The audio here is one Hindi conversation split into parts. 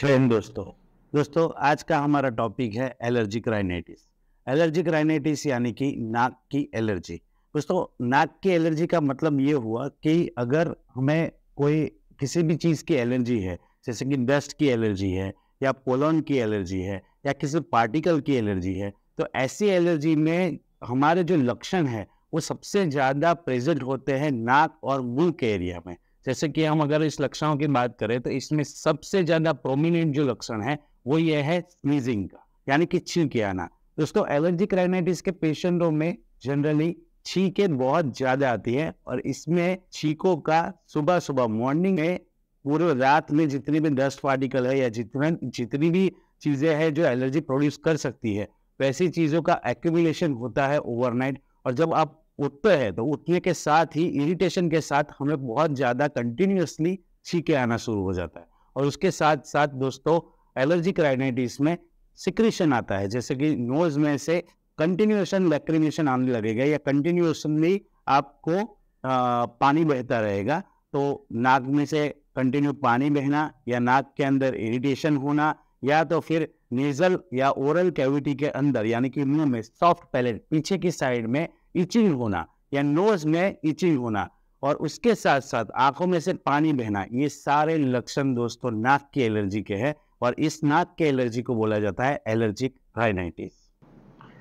जय हिंद दोस्तों आज का हमारा टॉपिक है एलर्जिक राइनाइटिस। एलर्जिक राइनाइटिस यानी कि नाक की एलर्जी। दोस्तों, नाक की एलर्जी का मतलब ये हुआ कि अगर हमें कोई किसी भी चीज़ की एलर्जी है, जैसे कि डस्ट की एलर्जी है या पोलन की एलर्जी है या किसी पार्टिकल की एलर्जी है, तो ऐसी एलर्जी में हमारे जो लक्षण है वो सबसे ज़्यादा प्रेजेंट होते हैं नाक और मुंह के एरिया में। जैसे कि हम अगर इस लक्षणों की बात करें तो इसमें सबसे ज्यादा प्रोमिनेंट जो लक्षण है वो ये है स्नीजिंग का, यानी कि छींके आना। दोस्तों, एलर्जिक राइनाइटिस के पेशेंटों में जनरली छींकें बहुत ज्यादा आती है और इसमें छींकों का सुबह सुबह मॉर्निंग में पूरे रात में जितनी भी डस्ट पार्टिकल है या जितनी भी चीजें हैं जो एलर्जी प्रोड्यूस कर सकती है, वैसी चीजों का एक्यूमुलेशन होता है ओवरनाइट। और जब आप उठते हैं तो उठने के साथ ही इरिटेशन के साथ हमें बहुत ज़्यादा कंटिन्यूअसली छींके आना शुरू हो जाता है। और उसके साथ साथ दोस्तों, एलर्जिक राइनाइटिस में सिक्रीशन आता है, जैसे कि नोज में से कंटिन्यूएशन लैक्रिमेशन आने लगेगा या कंटिन्यूअसली आपको पानी बहता रहेगा। तो नाक में से कंटिन्यू पानी बहना या नाक के अंदर इरिटेशन होना या तो फिर नेजल या ओरल कैविटी के अंदर यानी कि मुंह में सॉफ्ट पैलेट पीछे की साइड में इचिंग होना या नोज में इचिंग होना और उसके साथ साथ आंखों में से पानी बहना, ये सारे लक्षण दोस्तों नाक की एलर्जी के हैं और इस नाक के एलर्जी को बोला जाता है एलर्जिक राइनाइटिस।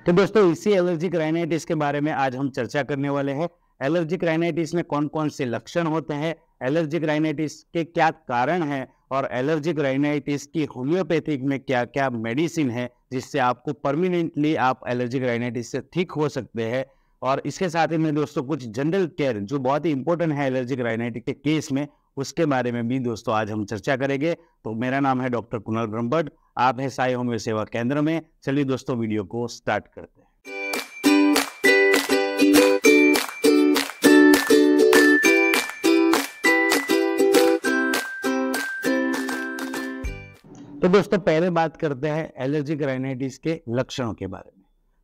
तो दोस्तों, इसी एलर्जिक राइनाइटिस के बारे में आज हम चर्चा करने वाले हैं। एलर्जिक राइनाइटिस में कौन कौन से लक्षण होते हैं, एलर्जिक राइनाइटिस के क्या कारण है और एलर्जिक राइनाइटिस की होम्योपैथिक में क्या क्या मेडिसिन है जिससे आपको परमानेंटली आप एलर्जिक राइनाइटिस से ठीक हो सकते हैं। और इसके साथ ही में दोस्तों कुछ जनरल केयर जो बहुत ही इंपॉर्टेंट है एलर्जिक राइनाइटिस के केस में, उसके बारे में भी दोस्तों आज हम चर्चा करेंगे। तो मेरा नाम है डॉक्टर कुणाल ब्रह्मभट्ट, आप है साई होम्यो सेवा केंद्र में। चलिए दोस्तों, वीडियो को स्टार्ट करते हैं। तो दोस्तों, पहले बात करते हैं एलर्जिक राइनाइटिस के लक्षणों के बारे में।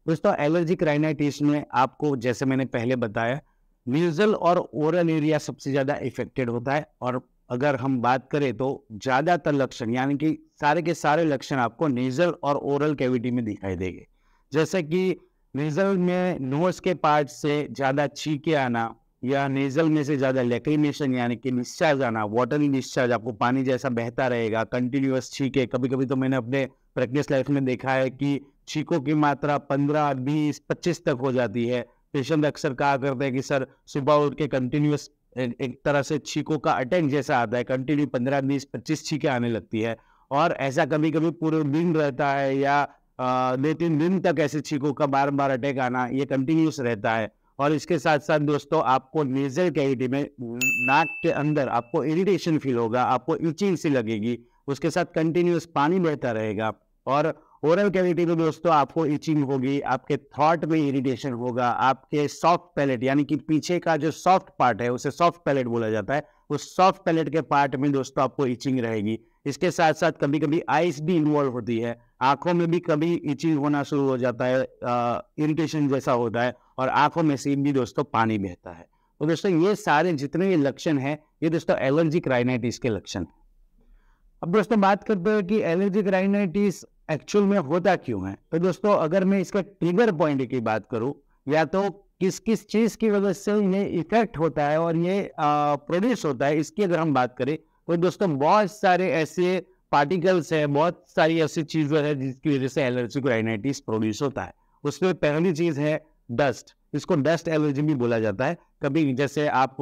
दोस्तों, एलर्जिक राइनाइटिस में आपको जैसे मैंने पहले बताया, नेजल और ओरल एरिया सबसे ज्यादा इफेक्टेड होता है। और अगर हम बात करें तो ज्यादातर लक्षण यानी कि सारे के सारे लक्षण आपको नेजल और ओरल कैविटी में दिखाई देंगे। जैसे कि नेजल में नोज के पार्ट से ज्यादा छींके आना या नेजल में से ज्यादा लैक्रिमेशन यानी कि डिस्चार्ज आना, वाटरी डिस्चार्ज, आपको पानी जैसा बहता रहेगा, कंटिन्यूअस छींके। कभी कभी तो मैंने अपने प्रैक्टिस लाइफ में देखा है कि छींकों की मात्रा 15, 20, 25 तक हो जाती है। पेशेंट अक्सर कहा करते हैं कि सर सुबह उठ के कंटिन्यूअस एक तरह से छींकों का अटैक जैसा आता है, कंटिन्यू 15, 20, 25 छींकें आने लगती है। और ऐसा कभी कभी पूरे दिन रहता है या 2-3 दिन तक ऐसे छींकों का बार बार अटैक आना, ये कंटिन्यूस रहता है। और इसके साथ साथ दोस्तों, आपको नेजल कैविटी में नाक के अंदर आपको इरिटेशन फील होगा, आपको इचिंग सी लगेगी, उसके साथ कंटिन्यूस पानी बहता रहेगा। और ओरल कैविटी में दोस्तों आपको इचिंग होगी, आपके थ्रोट में इरिटेशन होगा, आपके सॉफ्ट पैलेट यानी कि पीछे का जो सॉफ्ट पार्ट है उसे सॉफ्ट पैलेट बोला जाता है, उस सॉफ्ट पैलेट के पार्ट में दोस्तों आपको इचिंग रहेगी। इसके साथ साथ कभी कभी आइस भी इन्वॉल्व होती है, आंखों में भी कभी इचिंग होना शुरू हो जाता है, इरिटेशन जैसा होता है और आंखों में से भी दोस्तों पानी बहता है। तो दोस्तों, ये सारे जितने लक्षण हैं ये दोस्तों एलर्जिक राइनाइटिस के लक्षण हैं। अब दोस्तों बात करते हैं कि एलर्जिक राइनाइटिस एक्चुअल में होता क्यों है। तो दोस्तों, अगर मैं इसका ट्रिगर पॉइंट की बात करूं या तो किस किस चीज की वजह से ये इफेक्ट होता है और ये प्रोड्यूस होता है, इसकी अगर हम बात करें तो दोस्तों बहुत सारे ऐसे पार्टिकल्स हैं, बहुत सारी ऐसी चीजें हैं जिसकी वजह से एलर्जिक राइनाइटिस प्रोड्यूस होता है। उसमें पहली चीज है डस्ट, इसको डस्ट एलर्जी भी बोला जाता है। कभी जैसे आप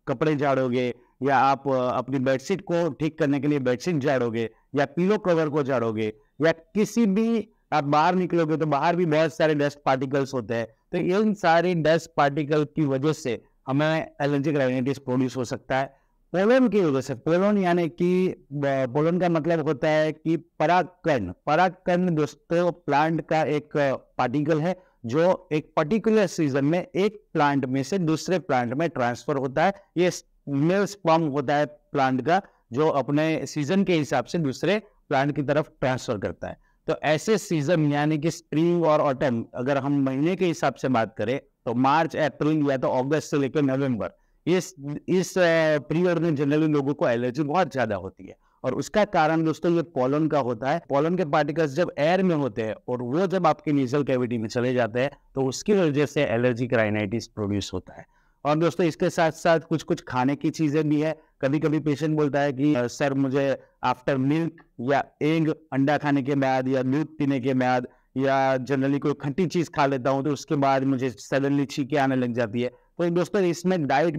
कपड़े झाड़ोगे या आप अपनी बेडशीट को ठीक करने के लिए बेडशीट झाड़ोगे या पिलो कवर को झाड़ोगे या किसी भी आप बाहर निकलोगे तो बाहर भी बहुत सारे डस्ट पार्टिकल्स होते हैं। तो इन सारे डस्ट पार्टिकल की वजह से हमें एलर्जिक राइनाइटिस प्रोड्यूस हो सकता है। पोलन की वजह से, पोलन यानी कि पोलन का मतलब होता है कि परागकण। परागकण दोस्तों प्लांट का एक पार्टिकल है जो एक पर्टिकुलर सीजन में एक प्लांट में से दूसरे प्लांट में ट्रांसफर होता है। ये मेल स्पर्म होता है प्लांट का, जो अपने सीजन के हिसाब से दूसरे प्लांट की तरफ ट्रांसफर करता है। तो ऐसे सीजन यानी कि स्प्रिंग और ऑटम, अगर हम महीने के हिसाब से बात करें तो मार्च, अप्रैल या तो अगस्त से लेकर नवंबर, इस पीरियड में जनरली लोगों को एलर्जी बहुत ज्यादा होती है। और उसका कारण दोस्तों ये पोलन का होता है। पोलन के पार्टिकल्स जब एयर में होते हैं और वो जब आपके नेजल कैविटी में चले जाते हैं तो उसकी वजह से एलर्जिक राइनाइटिस प्रोड्यूस होता है। और दोस्तों इसके साथ साथ कुछ कुछ खाने की चीजें भी है। कभी कभी पेशेंट बोलता है कि सर मुझे आफ्टर मिल्क या एग अंडा खाने के बाद या दूध पीने के बाद या जनरली कोई खट्टी चीज खा लेता हूँ तो उसके बाद मुझे सडनली छींकें आने लग जाती है। तो दोस्तों इसमें डाइट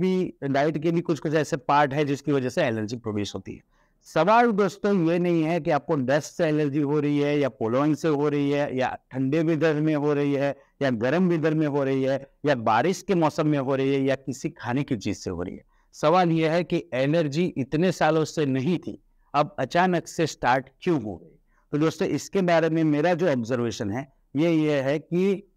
के भी कुछ कुछ ऐसे पार्ट है जिसकी वजह से एलर्जी प्रोड्यूस होती है। सवाल दोस्तों ये नहीं है कि आपको डस्ट से एलर्जी हो रही है या पोलन से हो रही है या ठंडे वेदर में हो रही है या गर्म वेदर में हो रही है या बारिश के मौसम में हो रही है या किसी खाने की चीज से हो रही है। सवाल यह है कि एलर्जी इतने सालों से नहीं थी, अब अचानक से स्टार्ट क्यों हो गई। तो दोस्तों इसके बारे में मेरा जो ऑब्जर्वेशन है ये है कि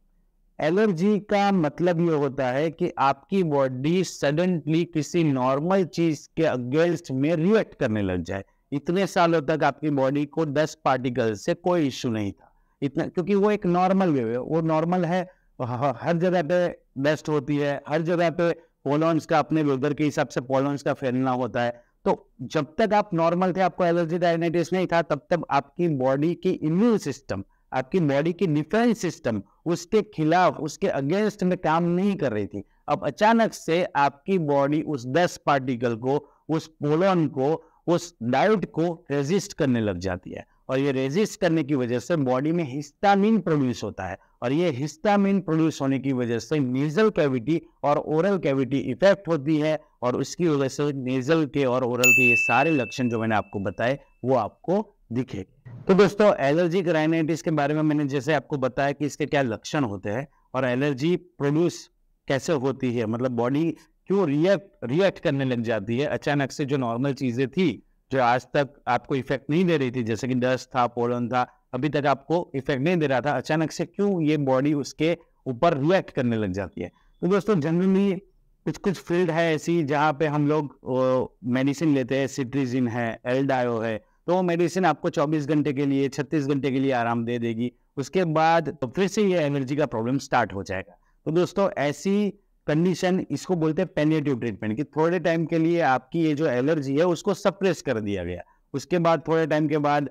एलर्जी का मतलब ये होता है कि आपकी बॉडी सडनली किसी नॉर्मल चीज के अगेंस्ट में रिएक्ट करने लग जाए। इतने सालों तक आपकी बॉडी को 10 पार्टिकल से कोई इश्यू नहीं था इतना, क्योंकि वो एक नॉर्मल वे है, वो नॉर्मल है। हर जगह पे डस्ट होती है, हर जगह पे पोलन्स का अपने वेदर के हिसाब से पोलन्स का फैलना होता है। तो जब तक आप नॉर्मल थे, आपको एलर्जी राइनाइटिस नहीं था, तब तक आपकी बॉडी की इम्यून सिस्टम, आपकी बॉडी की डिफेंस सिस्टम उसके खिलाफ, उसके अगेंस्ट में काम नहीं कर रही थी। अब अचानक से आपकी बॉडी उस 10 पार्टिकल को, उस पोलन को, उस डाइट को रेजिस्ट करने लग जाती है और ये रेजिस्ट करने की वजह से बॉडी में हिस्टामिन प्रोड्यूस होता है और ये हिस्टामिन प्रोड्यूस होने की वजह से नेजल कैविटी और ओरल कैविटी इफेक्ट होती है और उसकी वजह से नेजल के और ओरल के ये सारे लक्षण जो मैंने आपको बताए वो आपको दिखेंगे। तो दोस्तों एलर्जिक राइनाइटिस के बारे में मैंने जैसे आपको बताया कि इसके क्या लक्षण होते हैं और एलर्जी प्रोड्यूस कैसे होती है, मतलब बॉडी क्यों रिएक्ट करने लग जाती है अचानक से। जो नॉर्मल चीजें थी जो आज तक आपको इफेक्ट नहीं दे रही थी, जैसे कि डस्ट था, पोलन था, अभी तक आपको इफेक्ट नहीं दे रहा था, अचानक से क्यों ये बॉडी उसके ऊपर रिएक्ट करने लग जाती है। तो दोस्तों जनरली कुछ फील्ड है ऐसी जहाँ पे हम लोग मेडिसिन लेते हैं, सिट्रीजिन है, एल्डायो है, तो वो मेडिसिन आपको 24 घंटे के लिए, 36 घंटे के लिए आराम दे देगी। उसके बाद तो फिर से ये एलर्जी का प्रॉब्लम स्टार्ट हो जाएगा। तो दोस्तों ऐसी कंडीशन, इसको बोलते हैं पैलिएटिव ट्रीटमेंट, कि थोड़े टाइम के लिए आपकी ये जो एलर्जी है उसको सप्रेस कर दिया गया। उसके बाद थोड़े टाइम के बाद,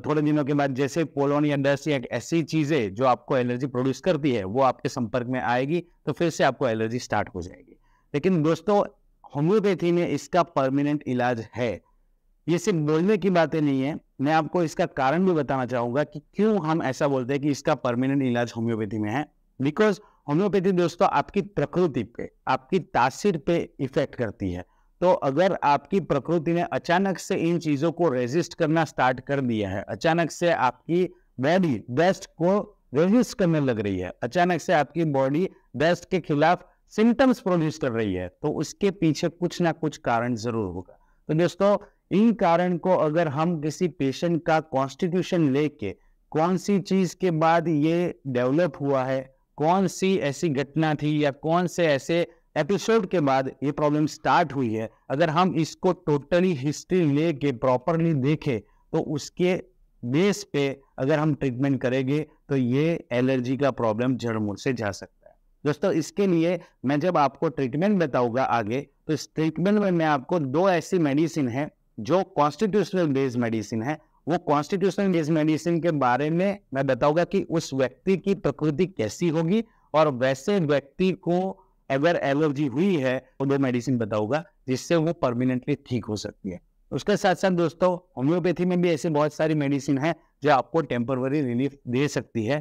थोड़े दिनों के बाद जैसे पोलन या डस्ट या ऐसी चीजें जो आपको एलर्जी प्रोड्यूस करती है वो आपके संपर्क में आएगी तो फिर से आपको एलर्जी स्टार्ट हो जाएगी। लेकिन दोस्तों होम्योपैथी में इसका परमानेंट इलाज है। ये सिर्फ बोलने की बातें नहीं है, मैं आपको इसका कारण भी बताना चाहूंगा कि क्यों हम ऐसा बोलते हैं कि इसका परमानेंट इलाज होम्योपैथी में है। बिकॉज होम्योपैथी दोस्तों आपकी प्रकृति पे, आपकी तासीर पे इफेक्ट करती है। तो अगर आपकी प्रकृति ने अचानक से इन चीजों को रेजिस्ट करना स्टार्ट कर दिया है, अचानक से आपकी बॉडी डस्ट को रेजिस्ट करने लग रही है, अचानक से आपकी बॉडी डस्ट के खिलाफ सिम्टम्स प्रोड्यूस कर रही है, तो उसके पीछे कुछ ना कुछ कारण जरूर होगा। तो दोस्तों इन कारण को अगर हम किसी पेशेंट का कॉन्स्टिट्यूशन लेके, कौन सी चीज के बाद ये डेवलप हुआ है, कौन सी ऐसी घटना थी या कौन से ऐसे एपिसोड के बाद ये प्रॉब्लम स्टार्ट हुई है, अगर हम इसको टोटली हिस्ट्री लेके प्रॉपरली देखें तो उसके बेस पे अगर हम ट्रीटमेंट करेंगे तो ये एलर्जी का प्रॉब्लम जड़ मूल से जा सकता है। दोस्तों इसके लिए मैं जब आपको ट्रीटमेंट बताऊंगा आगे, तो इस ट्रीटमेंट में मैं आपको 2 ऐसी मेडिसिन है जो कॉन्स्टिट्यूशनल बेस्ड मेडिसिन है। वो कॉन्स्टिट्यूशनल बेस्ड मेडिसिन के बारे में मैं बताऊंगा कि उस व्यक्ति की प्रकृति कैसी होगी और वैसे व्यक्ति को अगर एलर्जी हुई है तो 2 मेडिसिन बताऊंगा जिससे वो परमानेंटली ठीक हो सकती है। उसके साथ साथ दोस्तों होम्योपैथी में भी ऐसी बहुत सारी मेडिसिन है जो आपको टेम्पररी रिलीफ दे सकती है,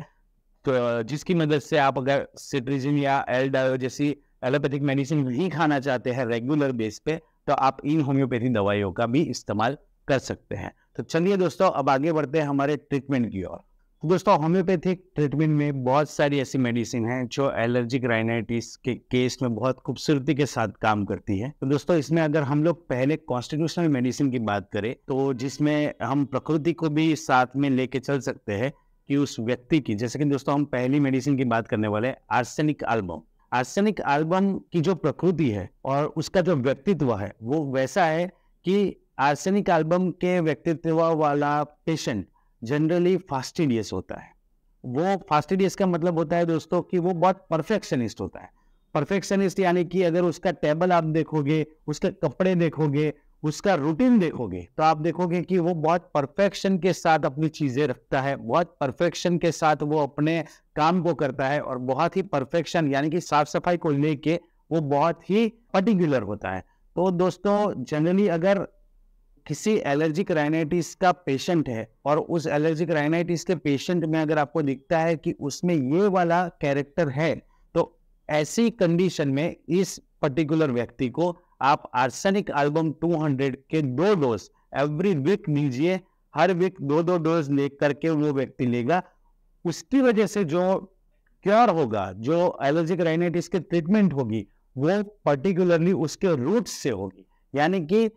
तो जिसकी मदद से आप अगर सिट्रीजिन या एल्डायो जैसी एलोपैथिक मेडिसिन नहीं खाना चाहते हैं रेगुलर बेस पे, तो आप इन होम्योपैथी दवाइयों का भी इस्तेमाल कर सकते हैं। तो चलिए दोस्तों अब आगे बढ़ते हैं हमारे ट्रीटमेंट की ओर। तो दोस्तों होम्योपैथिक ट्रीटमेंट में बहुत सारी ऐसी मेडिसिन हैं जो एलर्जिक राइनाइटिस के केस में बहुत खूबसूरती के साथ काम करती है। तो दोस्तों इसमें अगर हम लोग पहले कॉन्स्टिट्यूशनल मेडिसिन की बात करें तो जिसमें हम प्रकृति को भी साथ में लेके चल सकते हैं कि उस व्यक्ति की, जैसे कि दोस्तों हम पहली मेडिसिन की बात करने वाले आर्सेनिक एल्बम। आर्सेनिक एल्बम की जो प्रकृति है और उसका जो व्यक्तित्व है वो वैसा है कि आर्सेनिक एल्बम के व्यक्तित्व वाला पेशेंट जनरली फास्टिडियस होता है। वो फास्टिडियस का मतलब होता है दोस्तों कि वो बहुत परफेक्शनिस्ट होता है। परफेक्शनिस्ट यानी कि अगर उसका टेबल आप देखोगे, उसके कपड़े देखोगे, उसका रूटीन देखोगे तो आप देखोगे कि वो बहुत परफेक्शन के साथ अपनी चीजें रखता है, बहुत परफेक्शन के साथ वो अपने काम को करता है, और बहुत ही परफेक्शन यानी कि साफ सफाई को लेके वो बहुत ही पर्टिकुलर होता है। तो दोस्तों जनरली अगर किसी एलर्जिक राइनाइटिस का पेशेंट है और उस एलर्जिक राइनाइटिस के पेशेंट में अगर आपको दिखता है कि उसमें ये वाला कैरेक्टर है, तो ऐसी कंडीशन में इस पर्टिकुलर व्यक्ति को आप आर्सेनिक एल्बम 200 के 2 डोज एवरी वीक लीजिए। हर वीक 2-2 डोज लेकर के वो व्यक्ति लेगा, उसकी वजह से जो क्योर होगा, जो एलर्जिक राइनाइटिस की ट्रीटमेंट होगी, वो पर्टिकुलरली उसके रूट से होगी। यानी कि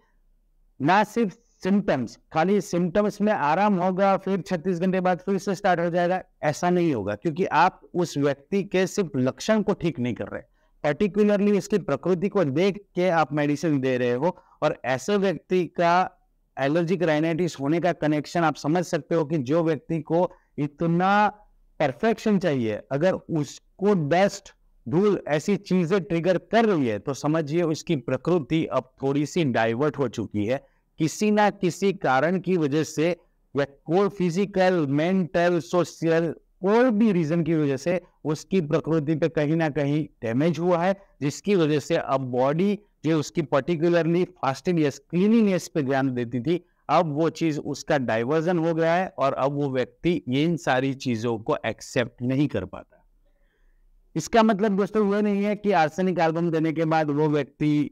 ना सिर्फ सिम्टम्स, खाली सिम्टम्स में आराम होगा फिर 36 घंटे बाद फिर से स्टार्ट हो जाएगा, ऐसा नहीं होगा, क्योंकि आप उस व्यक्ति के सिर्फ लक्षण को ठीक नहीं कर रहे, पर्टिकुलरली इसकी प्रकृति को देख के आप मेडिसिन दे रहे हो। और ऐसे व्यक्ति का एलर्जिक राइनाइटिस होने का कनेक्शन आप समझ सकते हो कि जो व्यक्ति को इतना परफेक्शन चाहिए, अगर उसको बेस्ट धूल ऐसी चीजें ट्रिगर कर रही है, तो समझिए उसकी प्रकृति अब थोड़ी सी डाइवर्ट हो चुकी है किसी ना किसी कारण की वजह से, या कोई फिजिकल, मेंटल, सोशल कोई भी रीजन की वजह से उसकी प्रकृति पे कहीं ना कहीं डैमेज हुआ है, जिसकी वजह से अब बॉडी जो उसकी पर्टिकुलरली फास्टिंगनेस, क्लीनिनेस पे ध्यान देती थी, अब वो चीज उसका डाइवर्जन हो गया है और अब वो व्यक्ति इन सारी चीजों को एक्सेप्ट नहीं कर पाता। इसका मतलब दोस्तों वो नहीं है कि आर्सेनिक एल्बम देने के बाद वो व्यक्ति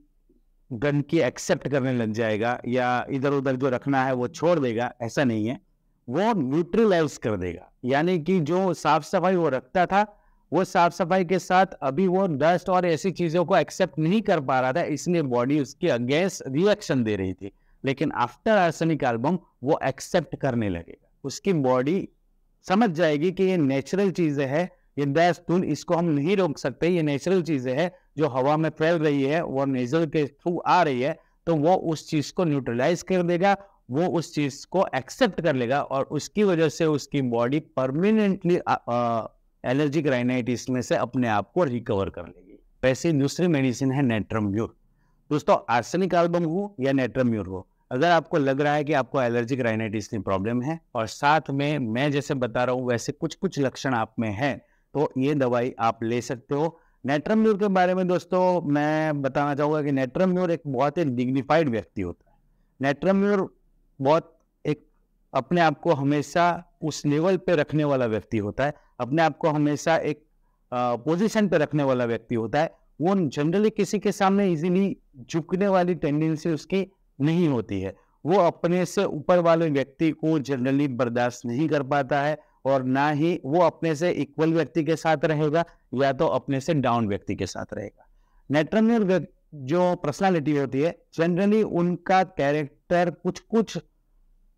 गंदगी एक्सेप्ट करने लग जाएगा या इधर उधर जो रखना है वो छोड़ देगा, ऐसा नहीं है। वो न्यूट्रलाइज कर देगा, यानी कि जो साफ सफाई वो रखता था, वो साफ सफाई के साथ अभी वो डस्ट और ऐसी चीजों को एक्सेप्ट नहीं कर पा रहा था, इसलिए बॉडी उसके अगेंस्ट रिएक्शन दे रही थी। लेकिन आफ्टर आर्सेनिक एल्बम वो एक्सेप्ट करने लगेगा, उसकी बॉडी समझ जाएगी कि ये नेचुरल चीजें है, ये डस्ट धूल इसको हम नहीं रोक सकते, ये नेचुरल चीजें है जो हवा में फैल रही है, वो नेजल के थ्रू आ रही है, तो वो उस चीज को न्यूट्रलाइज कर देगा, वो उस चीज को एक्सेप्ट कर लेगा, और उसकी वजह से उसकी बॉडी परमानेंटली एलर्जिक राइनाइटिस में से अपने आप को रिकवर कर लेगी। वैसे दूसरी मेडिसिन है नेट्रम्ब्यूर। दोस्तों आर्सेनिक एल्बम हो या नेट्रम्ब्यूर हो, अगर आपको लग रहा है कि आपको एलर्जिक राइनाइटिस की प्रॉब्लम है और साथ में मैं जैसे बता रहा हूँ वैसे कुछ कुछ लक्षण आप में है, तो ये दवाई आप ले सकते हो। नेट्रम्ब्यूर के बारे में दोस्तों मैं बताना चाहूंगा कि नेट्रम्ब्यूर एक बहुत ही डिग्निफाइड व्यक्ति होता है। नेट्रम्ब्यूर बहुत एक अपने आप को हमेशा उस लेवल पे रखने वाला व्यक्ति होता है, अपने आप को हमेशा एक पोजीशन पे रखने वाला व्यक्ति होता है। वो जनरली किसी के सामने इजीली झुकने वाली टेंडेंसी उसकी नहीं होती है, वो अपने से ऊपर वाले व्यक्ति को जनरली बर्दाश्त नहीं कर पाता है, और ना ही वो अपने से इक्वल व्यक्ति के साथ रहेगा या तो अपने से डाउन व्यक्ति के साथ रहेगा। नेट्रम्ब्यूर जो पर्सनालिटी होती है जनरली उनका कैरेक्टर कुछ कुछ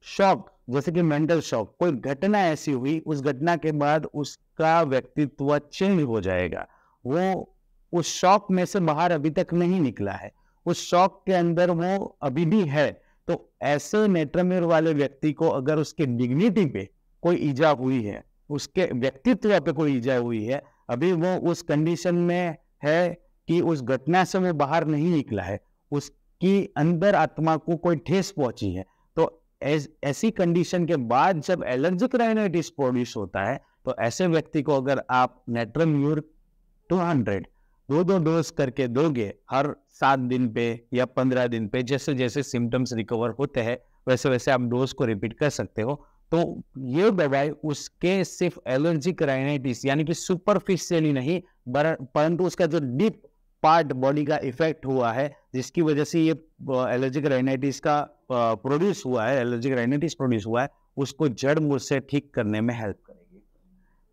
शॉक, जैसे कि मेंटल शॉक, कोई घटना ऐसी हुई, उस घटना के बाद उसका व्यक्तित्व चेंज हो जाएगा, वो उस शॉक में से बाहर अभी तक नहीं निकला है, उस शॉक के अंदर वो अभी भी है। तो ऐसे नेट्रम्ब्यूर वाले व्यक्ति को अगर उसके डिग्निटी पे कोई ईजा हुई है, उसके व्यक्तित्व पे कोई ईजा हुई है, अभी वो उस कंडीशन में है कि उस घटना से वो बाहर नहीं निकला है, उसकी अंदर आत्मा को कोई ठेस पहुंची है, तो ऐसी कंडीशन के बाद जब एलर्जिक राइनाइटिस प्रोड्यूस होता है, तो ऐसे व्यक्ति को अगर आप नेट्रम्ब्यूर 200 2-2 डोज करके दोगे हर 7 दिन पे या 15 दिन पे, जैसे जैसे सिम्टम्स रिकवर होते हैं वैसे वैसे आप डोज को रिपीट कर सकते हो, तो ये दवाई उसके सिर्फ एलर्जिक राइनाइटिस यानी कि सुपरफिशियली नहीं, परंतु उसका जो डीप पार्ट बॉडी का इफेक्ट हुआ है, जिसकी वजह से ये एलर्जिक राइनाइटिस का प्रोड्यूस हुआ है, एलर्जिक राइनाइटिस प्रोड्यूस हुआ है, उसको जड़ मूल से ठीक करने में हेल्प करेगी।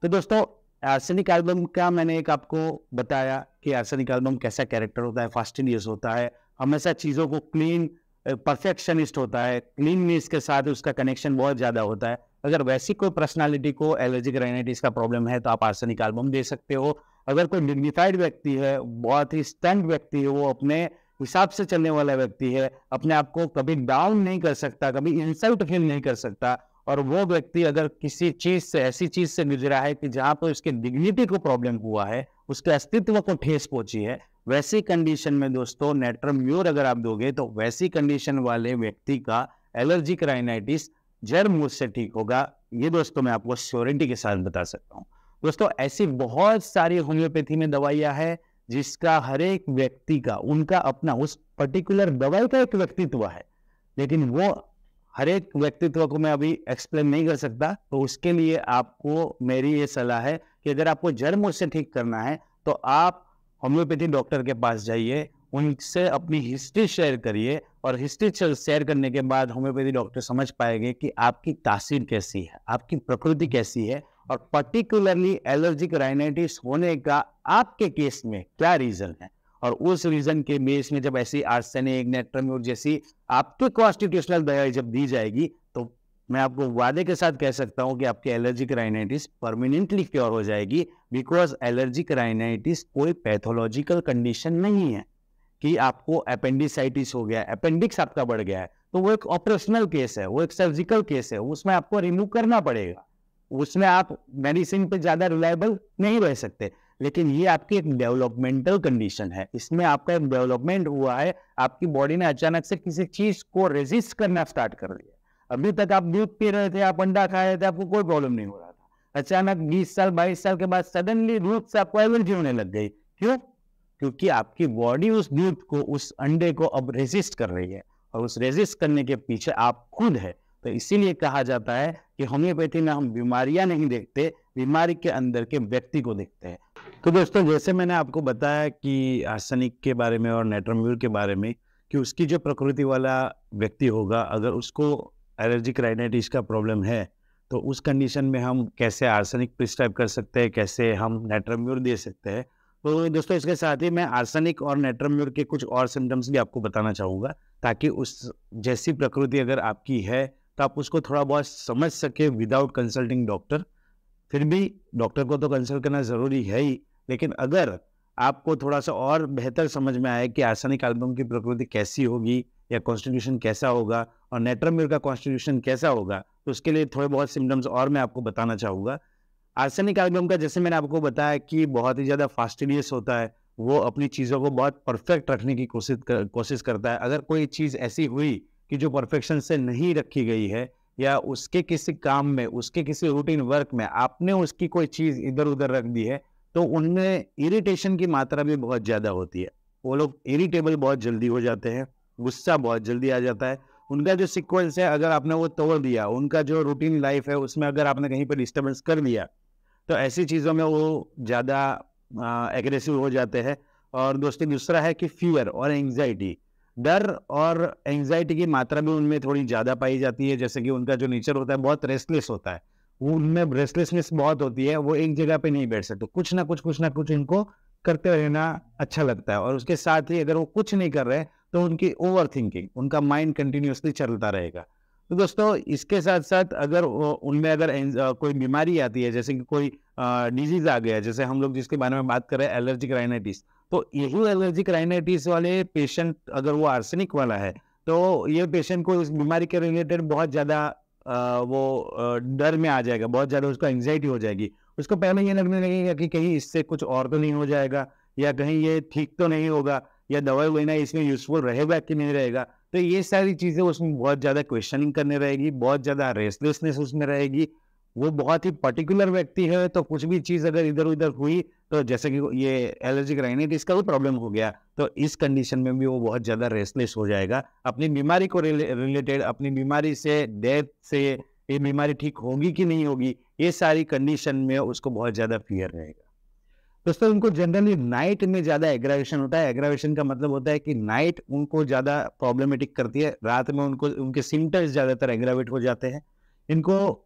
तो दोस्तों आर्सेनिक एल्बम का मैंने एक आपको बताया कि आर्सेनिक एल्बम कैसा कैरेक्टर होता है, फास्टिनियस होता है, हमेशा चीज़ों को क्लीन, परफेक्शनिस्ट होता है, क्लीननेस के साथ उसका कनेक्शन बहुत ज़्यादा होता है। अगर वैसी कोई पर्सनालिटी को एलर्जिक राइनाइटिस का प्रॉब्लम है तो आप आर्सेनिक एल्बम दे सकते हो। अगर कोई डिग्निफाइड व्यक्ति है, बहुत ही स्टैंड व्यक्ति है, वो अपने हिसाब से चलने वाला व्यक्ति है, अपने आप को कभी डाउन नहीं कर सकता, कभी इंसल्ट फील नहीं कर सकता, और वो व्यक्ति अगर किसी चीज से, ऐसी चीज से गुजरा है कि जहां पर उसके डिग्निटी को प्रॉब्लम हुआ है, उसके अस्तित्व को ठेस पहुंची है, वैसी कंडीशन में दोस्तों नेट्रम्यूर अगर आप दोगे तो वैसी कंडीशन वाले व्यक्ति का एलर्जिक राइनाइटिस जड़ मूल से ठीक होगा। ये दोस्तों मैं आपको श्योरिटी के साथ बता सकता हूँ। दोस्तों ऐसी बहुत सारी होम्योपैथी में दवाइयाँ हैं जिसका हर एक व्यक्ति का उनका अपना उस पर्टिकुलर दवाई का एक व्यक्तित्व है, लेकिन वो हर एक व्यक्तित्व को मैं अभी एक्सप्लेन नहीं कर सकता। तो उसके लिए आपको मेरी ये सलाह है कि अगर आपको जड़ मूल से ठीक करना है तो आप होम्योपैथी डॉक्टर के पास जाइए, उनसे अपनी हिस्ट्री शेयर करिए और हिस्ट्री शेयर करने के बाद होम्योपैथी डॉक्टर समझ पाएंगे कि आपकी तासीर कैसी है, आपकी प्रकृति कैसी है और पर्टिकुलरली एलर्जिक राइनाइटिस होने का आपके केस में क्या रीजन है। और उस रीजन के बेस में जब ऐसी आर्सेनिक, नेट्रम्यूर जैसी आपके कॉन्स्टिट्यूशनल दवाई जब दी जाएगी तो मैं आपको वादे के साथ कह सकता हूं कि आपकी एलर्जिक राइनाइटिस परमानेंटली क्योर हो जाएगी। बिकॉज एलर्जिक राइनाइटिस कोई पैथोलॉजिकल कंडीशन नहीं है कि आपको अपेंडिसाइटिस हो गया, अपेंडिक्स आपका बढ़ गया है, तो वो एक ऑपरेशनल केस है, वो एक सर्जिकल केस है, उसमें आपको रिमूव करना पड़ेगा, उसमें आप मेडिसिन पे ज्यादा रिलायबल नहीं रह सकते। लेकिन ये आपकी एक डेवलपमेंटल कंडीशन है, इसमें आपका एक डेवलपमेंट हुआ है, आपकी बॉडी ने अचानक से किसी चीज को रेजिस्ट करना स्टार्ट कर दिया। अभी तक आप दूध पी रहे थे, आप अंडा खा रहे थे, आपको कोई प्रॉब्लम नहीं हो रहा था, अचानक 20 साल 22 साल के बाद सडनली दूध से आपको एलर्जी होने लग गई। क्यों? क्योंकि आपकी बॉडी उस दूध को, उस अंडे को अब रेजिस्ट कर रही है और उस रेजिस्ट करने के पीछे आप खुद है। तो इसीलिए कहा जाता है कि होम्योपैथी में हम बीमारियां नहीं देखते, बीमारी के अंदर के व्यक्ति को देखते हैं। तो दोस्तों जैसे मैंने आपको बताया कि आर्सेनिक के बारे में और नेट्रम्यूर के बारे में कि उसकी जो प्रकृति वाला व्यक्ति होगा, अगर उसको एलर्जिक राइनाइटिस का प्रॉब्लम है तो उस कंडीशन में हम कैसे आर्सेनिक प्रिस्क्राइब कर सकते हैं, कैसे हम नेट्रम्यूर दे सकते हैं। तो दोस्तों इसके साथ ही मैं आर्सेनिक और नेट्रम्यूर के कुछ और सिम्टम्स भी आपको बताना चाहूँगा, ताकि उस जैसी प्रकृति अगर आपकी है तो आप उसको थोड़ा बहुत समझ सके विदाउट कंसल्टिंग डॉक्टर। फिर भी डॉक्टर को तो कंसल्ट करना ज़रूरी है ही, लेकिन अगर आपको थोड़ा सा और बेहतर समझ में आए कि आर्सेनिक एल्बम की प्रकृति कैसी होगी या कॉन्स्टिट्यूशन कैसा होगा और नेट्रम्यूर का कॉन्स्टिट्यूशन कैसा होगा, तो उसके लिए थोड़े बहुत सिम्टम्स और मैं आपको बताना चाहूँगा। आर्सेनिक एल्बम का जैसे मैंने आपको बताया कि बहुत ही ज़्यादा फास्टिडियस होता है, वो अपनी चीज़ों को बहुत परफेक्ट रखने की कोशिश करता है। अगर कोई चीज़ ऐसी हुई कि जो परफेक्शन से नहीं रखी गई है या उसके किसी काम में, उसके किसी रूटीन वर्क में आपने उसकी कोई चीज़ इधर उधर रख दी है, तो उनमें इरिटेशन की मात्रा भी बहुत ज़्यादा होती है। वो लोग इरिटेबल बहुत जल्दी हो जाते हैं, गुस्सा बहुत जल्दी आ जाता है। उनका जो सीक्वेंस है अगर आपने वो तोड़ दिया, उनका जो रूटीन लाइफ है उसमें अगर आपने कहीं पर डिस्टर्बेंस कर दिया, तो ऐसी चीज़ों में वो ज़्यादा एग्रेसिव हो जाते हैं। और दोस्तों दूसरा है कि फीवर और एंग्जाइटी, डर और एंग्जाइटी की मात्रा भी उनमें थोड़ी ज़्यादा पाई जाती है। जैसे कि उनका जो नेचर होता है बहुत रेस्टलेस होता है, वो उनमें रेस्टलेसनेस बहुत होती है, वो एक जगह पे नहीं बैठ सकते, कुछ ना कुछ इनको करते रहना अच्छा लगता है। और उसके साथ ही अगर वो कुछ नहीं कर रहे तो उनकी ओवर थिंकिंग, उनका माइंड कंटिन्यूसली चलता रहेगा। तो दोस्तों इसके साथ साथ अगर उनमें अगर कोई बीमारी आती है, जैसे कि कोई डिजीज आ गया, जैसे हम लोग जिसके बारे में बात कर रहे हैं एलर्जिक राइनाइटिस, तो यही एलर्जिक राइनाइटिस वाले पेशेंट अगर वो आर्सेनिक वाला है तो ये पेशेंट को इस बीमारी के रिलेटेड बहुत ज़्यादा डर में आ जाएगा, बहुत ज़्यादा उसको एंग्जाइटी हो जाएगी। उसको पहले ये लगने लगेगा कि कहीं इससे कुछ और तो नहीं हो जाएगा, या कहीं ये ठीक तो नहीं होगा, या दवाई लेना इसमें यूजफुल रहेगा कि नहीं रहेगा। तो ये सारी चीज़ें उसमें बहुत ज़्यादा क्वेश्चनिंग करने रहेगी, बहुत ज़्यादा रेस्टलेसनेस उसमें रहेगी। वो बहुत ही पर्टिकुलर व्यक्ति है, तो कुछ भी चीज़ अगर इधर उधर हुई, तो जैसे कि ये एलर्जिक राइनाइटिस का भी प्रॉब्लम हो गया, तो इस कंडीशन में भी वो बहुत ज़्यादा रेस्टलेस हो जाएगा अपनी बीमारी को रिलेटेड, अपनी बीमारी से, डेथ से, ये बीमारी ठीक होगी कि नहीं होगी, ये सारी कंडीशन में उसको बहुत ज़्यादा फियर रहेगा। दोस्तों उनको जनरली नाइट में ज़्यादा एग्रावेशन होता है। एग्रावेशन का मतलब होता है कि नाइट उनको ज़्यादा प्रॉब्लमेटिक करती है, रात में उनको उनके सिम्टम्स ज़्यादातर एग्रावेट हो जाते हैं। इनको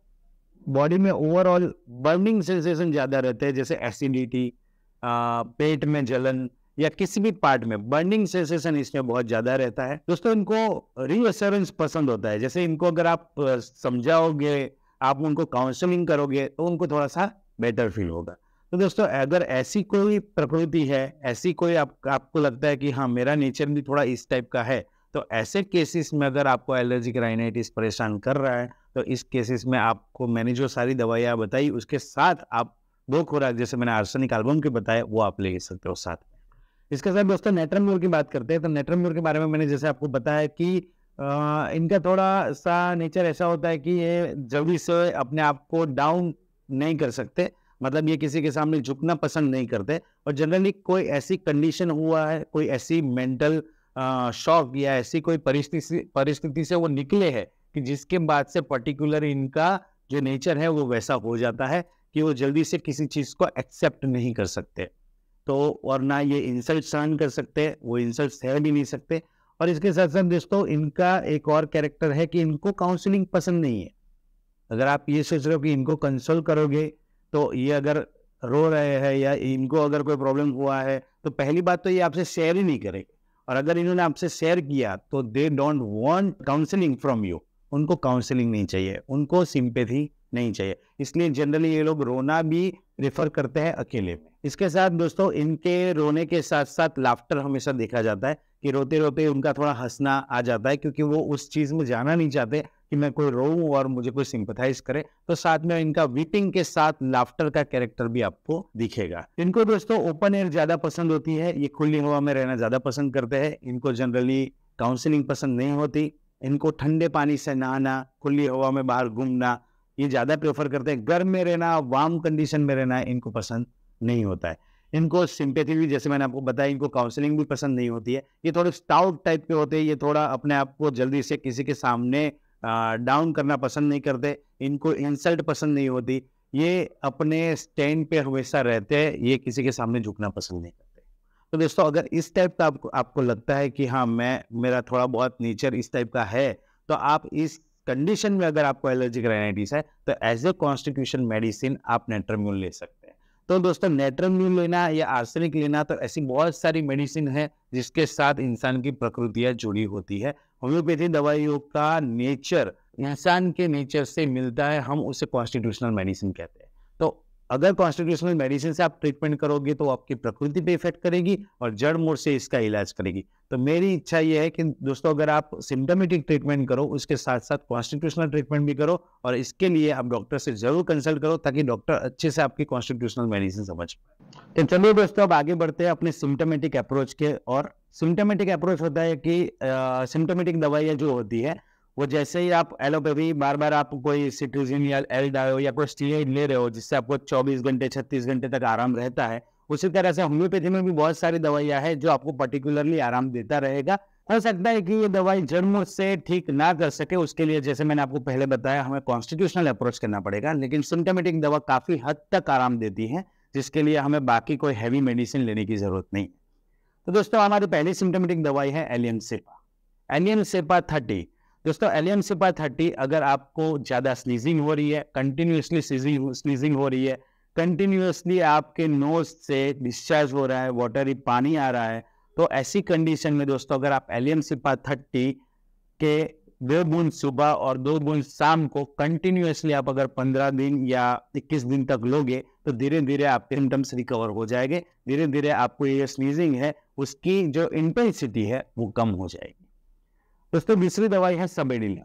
बॉडी में ओवरऑल बर्निंग सेंसेशन ज़्यादा रहते हैं, जैसे एसिडिटी, पेट में जलन या किसी भी पार्ट में बर्निंग सेंसेशन इसमें बहुत ज़्यादा रहता है। दोस्तों इनको रीअश्योरेंस पसंद होता है, जैसे इनको अगर आप समझाओगे, आप उनको काउंसलिंग करोगे तो उनको थोड़ा सा बेटर फील होगा। तो दोस्तों अगर ऐसी कोई प्रकृति है, ऐसी कोई आपको लगता है कि हाँ मेरा नेचर भी थोड़ा इस टाइप का है, तो ऐसे केसेस में अगर आपको एलर्जिक राइनाइटिस परेशान कर रहा है, तो इस केसेस में आपको मैंने जो सारी दवाइयाँ बताई उसके साथ आप 2 खुराक, जैसे मैंने आर्सेनिक एल्बम के बताए, वो आप ले सकते हो साथ में। इसके साथ दोस्तों नेट्रम्यूर की बात करते हैं। तो नेट्रम्यूर के बारे में मैंने जैसे आपको बताया कि इनका थोड़ा सा नेचर ऐसा होता है कि ये जल्दी से अपने आप को डाउन नहीं कर सकते, मतलब ये किसी के सामने झुकना पसंद नहीं करते। और जनरली कोई ऐसी कंडीशन हुआ है, कोई ऐसी मेंटल शॉक या ऐसी कोई परिस्थिति से वो निकले हैं कि जिसके बाद से पर्टिकुलर इनका जो नेचर है वो वैसा हो जाता है कि वो जल्दी से किसी चीज को एक्सेप्ट नहीं कर सकते। तो और ना ये इंसल्ट सहन कर सकते, वो इंसल्ट सह भी नहीं सकते। और इसके साथ साथ दोस्तों इनका एक और कैरेक्टर है कि इनको काउंसलिंग पसंद नहीं है। अगर आप ये सोच रहे हो कि इनको कंसोल करोगे तो ये अगर रो रहे हैं या इनको अगर कोई प्रॉब्लम हुआ है तो पहली बात तो ये आपसे शेयर ही नहीं करेंगे। और अगर इन्होंने आपसे शेयर किया तो they don't want counselling from you. उनको काउंसलिंग नहीं चाहिए, उनको सिंपैथी नहीं चाहिए। इसलिए जनरली ये लोग रोना भी प्रेफर करते हैं अकेले में। इसके साथ दोस्तों इनके रोने के साथ साथ लाफ्टर हमेशा देखा जाता है कि रोते रोते उनका थोड़ा हंसना आ जाता है, क्योंकि वो उस चीज में जाना नहीं चाहते कि मैं कोई रोऊं और मुझे कोई सिंपैथाइज करे। तो साथ में इनका वीपिंग के साथ लाफ्टर का कैरेक्टर भी आपको दिखेगा। इनको दोस्तों ओपन एयर ज्यादा पसंद होती है, ये खुली हवा में रहना ज्यादा पसंद करते हैं। इनको जनरली काउंसलिंग पसंद नहीं होती। इनको ठंडे पानी से नहाना, खुली हवा में बाहर घूमना ये ज्यादा प्रेफर करते हैं। गर्म में रहना, वार्म कंडीशन में रहना इनको पसंद नहीं होता है। इनको सिंपैथी भी, जैसे मैंने आपको बताया, इनको काउंसलिंग भी पसंद नहीं होती है। ये थोड़े स्टाउट टाइप के होते हैं, ये थोड़ा अपने आप को जल्दी से किसी के सामने डाउन करना पसंद नहीं करते। इनको इंसल्ट पसंद नहीं होती। ये अपने स्टैंड पे हमेशा रहते हैं, ये किसी के सामने झुकना पसंद नहीं करते। तो दोस्तों अगर इस टाइप का आपको लगता है कि हाँ मेरा थोड़ा बहुत नेचर इस टाइप का है, तो आप इस कंडीशन में अगर आपको एलर्जिक राइनाइटिस है तो एज ए कॉन्स्टिट्यूशन मेडिसिन आप नेट्रम्यूल ले सकते हैं। तो दोस्तों नेट्रम्यूल लेना या आर्सेनिक लेना, तो ऐसी बहुत सारी मेडिसिन है जिसके साथ इंसान की प्रकृतियां जुड़ी होती है। होम्योपैथी दवाइयों का नेचर इंसान के नेचर से मिलता है, हम उसे कॉन्स्टिट्यूशनल मेडिसिन कहते हैं। तो अगर कॉन्स्टिट्यूशनल मेडिसिन से आप ट्रीटमेंट करोगे तो आपकी प्रकृति पे इफेक्ट करेगी और जड़ मूल से इसका इलाज करेगी। तो मेरी इच्छा यह है कि दोस्तों अगर आप सिम्टोमेटिक ट्रीटमेंट करो, उसके साथ साथ कॉन्स्टिट्यूशनल ट्रीटमेंट भी करो, और इसके लिए आप डॉक्टर से जरूर कंसल्ट करो ताकि डॉक्टर अच्छे से आपकी कॉन्स्टिट्यूशनल मेडिसिन समझ पाए। तो चलिए दोस्तों अब आगे बढ़ते हैं अपने सिम्टोमेटिक अप्रोच के। और सिम्टोमेटिक अप्रोच होता है कि सिम्टोमेटिक दवाइयाँ जो होती है वो, जैसे ही आप एलोपैथी बार बार आप कोई सिट्रीजिन या एल्डायो या कोई स्टीरॉइड ले रहे हो जिससे आपको 24 घंटे 36 घंटे तक आराम रहता है, उसी तरह से होम्योपैथी में भी बहुत सारी दवाइयां हैं जो आपको पर्टिकुलरली आराम देता रहेगा। हो सकता है कि ये दवाई जड़ से ठीक ना कर सके, उसके लिए जैसे मैंने आपको पहले बताया हमें कॉन्स्टिट्यूशनल अप्रोच करना पड़ेगा, लेकिन सिम्टोमेटिक दवा काफी हद तक आराम देती है, जिसके लिए हमें बाकी कोई हैवी मेडिसिन लेने की जरूरत नहीं। तो दोस्तों हमारी पहली सिम्टोमेटिक दवाई है एलियम-सेपा। एलियम-सेपा 30। दोस्तों एलियम-सेपा 30 अगर आपको ज्यादा स्नीजिंग हो रही है, कंटिन्यूसली स्नीजिंग हो रही है, कंटिन्यूसली आपके नोज से डिस्चार्ज हो रहा है, वाटरी पानी आ रहा है, तो ऐसी कंडीशन में दोस्तों अगर आप एलियम-सेपा 30 के 2 बूंद सुबह और 2 बूंद शाम को कंटिन्यूसली आप अगर 15 दिन या 21 दिन तक लोगे तो धीरे धीरे आपके सिम्टम्स रिकवर हो जाएंगे। धीरे धीरे आपको ये स्नीजिंग है उसकी जो इंटेंसिटी है वो कम हो जाएगी। दोस्तों दूसरी दवाई है सबेडिला।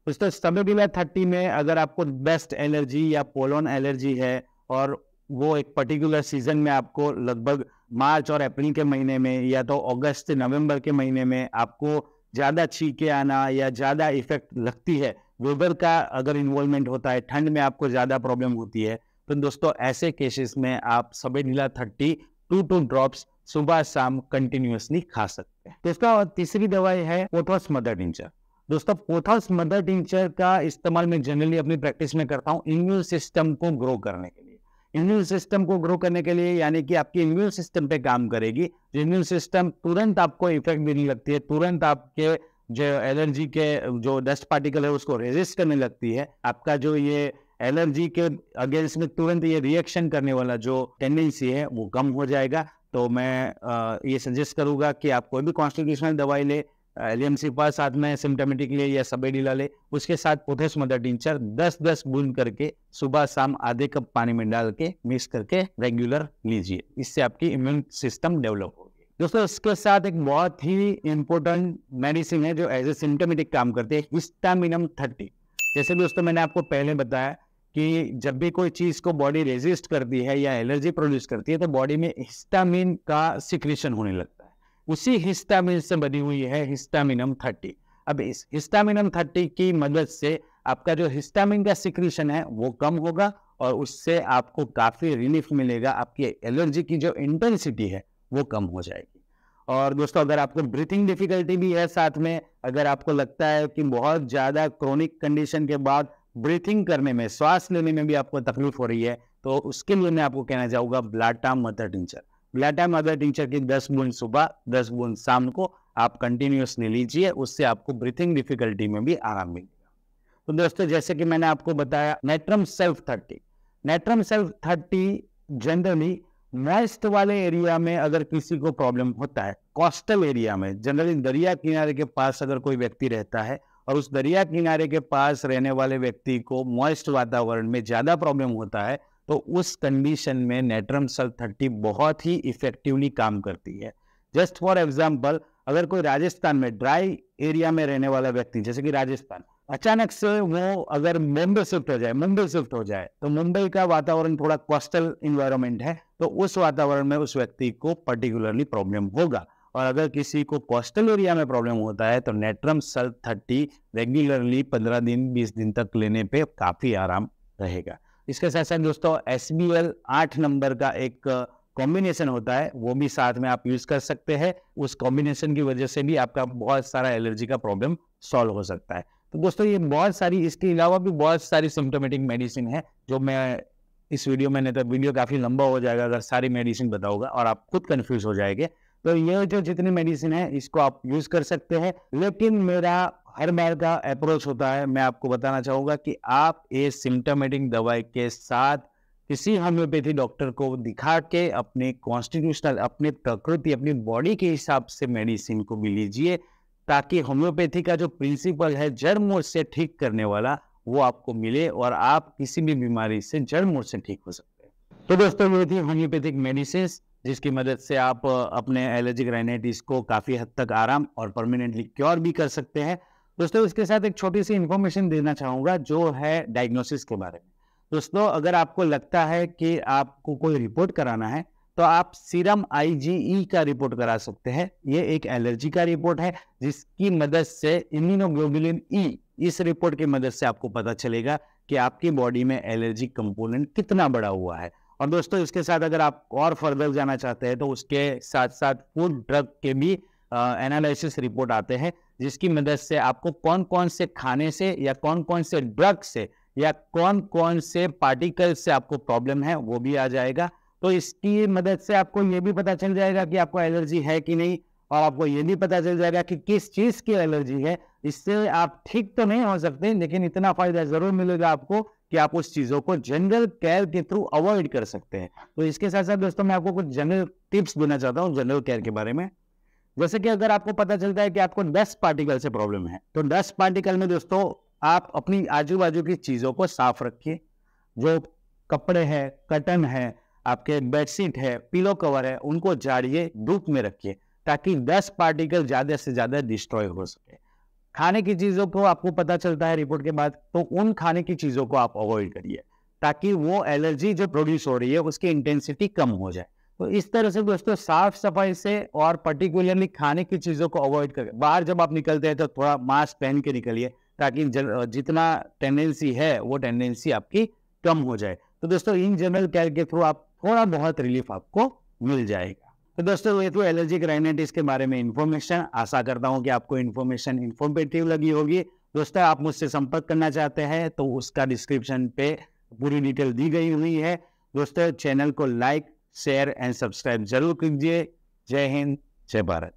दोस्तों सबेडिला 30 में अगर आपको बेस्ट एलर्जी या पोलन एलर्जी है और वो एक पर्टिकुलर सीजन में आपको लगभग मार्च और अप्रैल के महीने में या तो अगस्त नवंबर के महीने में आपको ज्यादा छींके आना या ज्यादा इफेक्ट लगती है, वेदर का अगर इन्वॉल्वमेंट होता है, ठंड में आपको ज्यादा प्रॉब्लम होती है, तो दोस्तों ऐसे केसेस में आप सबेडिला 30 2 ड्रॉप्स सुबह शाम कंटिन्यूअसली खा सकते हैं। दोस्तों तीसरी दवाई है पोथोस मदर टिंचर। दोस्तों पोथोस मदर टिंचर का इस्तेमाल मैं जनरली अपनी प्रैक्टिस में करता हूँ इम्यून सिस्टम को ग्रो करने के लिए। इम्यून सिस्टम को ग्रो करने के लिए यानी कि आपके इम्यून सिस्टम पे काम करेगी। जो इम्यून सिस्टम तुरंत आपको इफेक्ट देने लगती है, तुरंत आपके जो एलर्जी के जो डस्ट पार्टिकल है उसको रेजिस्ट करने लगती है। आपका जो ये एलर्जी के अगेंस्ट में तुरंत ये रिएक्शन करने वाला जो टेंडेंसी है वो कम हो जाएगा। तो मैं ये सजेस्ट करूंगा कि आप कोई भी कॉन्स्टिट्यूशनल दवाई ले, एलियम-सेपा साथ में सिम्टोमेटिक ले या सबेडिला ले, उसके साथ पोथोस मदर टिंचर 10-10 बूंद करके सुबह शाम आधे कप पानी में डाल के मिक्स करके रेगुलर लीजिए। इससे आपकी इम्यून सिस्टम डेवलप होगी। दोस्तों इसके साथ एक बहुत ही इंपॉर्टेंट मेडिसिन है जो एज ए सिम्टोमेटिक काम करती है, हिस्टामिनम 30। जैसे दोस्तों मैंने आपको पहले बताया कि जब भी कोई चीज को बॉडी रेजिस्ट करती है या एलर्जी प्रोड्यूस करती है तो बॉडी में हिस्टामिन का सिक्रीशन होने लगता है। उसी हिस्टामिन से बनी हुई है हिस्टामिनम 30। अब इस हिस्टामिनम 30 की मदद से आपका जो हिस्टामिन का सिक्रीशन है वो कम होगा और उससे आपको काफी रिलीफ मिलेगा, आपकी एलर्जी की जो इंटेंसिटी है वो कम हो जाएगी। और दोस्तों अगर आपको ब्रीथिंग डिफिकल्टी भी है, साथ में अगर आपको लगता है कि बहुत ज्यादा क्रोनिक कंडीशन के बाद ब्रीथिंग करने में, श्वास लेने में भी आपको तकलीफ हो रही है, तो उसके लिए मैं आपको कहना चाहूंगा Blatta mother tincture. Blatta mother tincture की 10 बूंद सुबह 10 बूंद शाम को आप कंटिन्यूसली लीजिए, उससे आपको ब्रीथिंग डिफिकल्टी में भी आराम मिलेगा। तो दोस्तों जैसे कि मैंने आपको बताया natrum self 30, natrum self 30 generally moist वाले एरिया में अगर किसी को प्रॉब्लम होता है, कोस्टल एरिया में, जनरली दरिया किनारे के पास अगर कोई व्यक्ति रहता है और उस दरिया किनारे के पास रहने वाले व्यक्ति को मॉइस्ट वातावरण में ज्यादा प्रॉब्लम होता है, तो उस कंडीशन में नेट्रम सेल्फ 30 बहुत ही इफेक्टिवली काम करती है। जस्ट फॉर एग्जाम्पल, अगर कोई राजस्थान में ड्राई एरिया में रहने वाला व्यक्ति, जैसे कि राजस्थान, अचानक से वो अगर मुंबई शिफ्ट हो जाए तो मुंबई का वातावरण थोड़ा कोस्टल इन्वायरमेंट है, तो उस वातावरण में उस व्यक्ति को पर्टिकुलरली प्रॉब्लम होगा। और अगर किसी को कोस्टल एरिया में प्रॉब्लम होता है तो नेट्रम सेल्फ 30 रेगुलरली 15 दिन 20 दिन तक लेने पे काफी आराम रहेगा। इसके साथ साथ दोस्तों SBL 8 नंबर का एक कॉम्बिनेशन होता है, वो भी साथ में आप यूज कर सकते हैं। उस कॉम्बिनेशन की वजह से भी आपका बहुत सारा एलर्जी का प्रॉब्लम सॉल्व हो सकता है। तो दोस्तों ये बहुत सारी, इसके अलावा भी बहुत सारी सिम्टोमेटिक मेडिसिन है जो मैं इस वीडियो में, नहीं तो वीडियो काफी लंबा हो जाएगा अगर सारी मेडिसिन बताऊंगा और आप खुद कंफ्यूज हो जाएंगे। तो ये जो जितनी मेडिसिन है इसको आप यूज कर सकते हैं, लेकिन मेरा हर बार का अप्रोच होता है, मैं आपको बताना चाहूंगा कि आप ये सिम्टोमेटिक दवाई के साथ किसी होम्योपैथी डॉक्टर को दिखा के अपने कॉन्स्टिट्यूशनल, अपनी प्रकृति, अपनी बॉडी के हिसाब से मेडिसिन को भी लीजिए, ताकि होम्योपैथी का जो प्रिंसिपल है जड़ मूल से ठीक करने वाला वो आपको मिले और आप किसी भी बीमारी से जड़ मूल से ठीक हो सकते हैं। तो दोस्तों ये थी होम्योपैथिक मेडिसिन जिसकी मदद से आप अपने एलर्जिक राइनाइटिस को काफी हद तक आराम और परमानेंटली क्योर भी कर सकते हैं। दोस्तों इसके साथ एक छोटी सी इंफॉर्मेशन देना चाहूंगा जो है डायग्नोसिस के बारे में। दोस्तों अगर आपको लगता है कि आपको कोई रिपोर्ट कराना है तो आप सीरम IgE का रिपोर्ट करा सकते हैं। ये एक एलर्जी का रिपोर्ट है जिसकी मदद से इम्यूनोग्लोबुलिन E, इस रिपोर्ट की मदद से आपको पता चलेगा कि आपकी बॉडी में एलर्जी कंपोनेंट कितना बड़ा हुआ है। और दोस्तों इसके साथ अगर आप और फर्दर जाना चाहते हैं तो उसके साथ साथ फूड ड्रग के भी एनालिसिस रिपोर्ट आते हैं, जिसकी मदद से आपको कौन कौन से खाने से या कौन कौन से ड्रग से या कौन कौन से पार्टिकल से आपको प्रॉब्लम है वो भी आ जाएगा। तो इसकी मदद से आपको ये भी पता चल जाएगा कि आपको एलर्जी है कि नहीं, और आपको ये भी पता चल जाएगा कि किस चीज की एलर्जी है। इससे आप ठीक तो नहीं हो सकते, लेकिन इतना फायदा जरूर मिलेगा आपको कि आप उस चीजों को जनरल केयर के थ्रू अवॉइड कर सकते हैं। तो इसके साथ साथ दोस्तों मैं आपको कुछ जनरल टिप्स देना चाहता हूँ जनरल केयर के बारे में। जैसे कि अगर आपको पता चलता है कि आपको 10 पार्टिकल से प्रॉब्लम है, तो 10 पार्टिकल में दोस्तों आप अपनी आजू बाजू की चीजों को साफ रखिए। जो कपड़े हैं, कर्टन है, आपके बेडशीट है, पिलो कवर है, उनको झाड़िए, धूप में रखिए ताकि 10 पार्टिकल ज्यादा से ज्यादा डिस्ट्रॉय हो सके। खाने की चीजों को आपको पता चलता है रिपोर्ट के बाद, तो उन खाने की चीजों को आप अवॉइड करिए ताकि वो एलर्जी जो प्रोड्यूस हो रही है उसकी इंटेंसिटी कम हो जाए। तो इस तरह से दोस्तों साफ सफाई से और पर्टिकुलरली खाने की चीजों को अवॉइड करें। बाहर जब आप निकलते हैं तो थोड़ा मास्क पहन के निकलिए ताकि जितना टेंडेंसी है वो टेंडेंसी आपकी कम हो जाए। तो दोस्तों इन जनरल केयर के थ्रू आप थोड़ा बहुत रिलीफ आपको मिल जाएगा। तो दोस्तों ये तो एलर्जिक राइनाइटिस के बारे में इंफॉर्मेशन, आशा करता हूं कि आपको इंफॉर्मेशन इंफॉर्मेटिव लगी होगी। दोस्तों आप मुझसे संपर्क करना चाहते हैं तो उसका डिस्क्रिप्शन पे पूरी डिटेल दी गई हुई है। दोस्तों चैनल को लाइक, शेयर एंड सब्सक्राइब जरूर कीजिए। जय हिंद, जय भारत।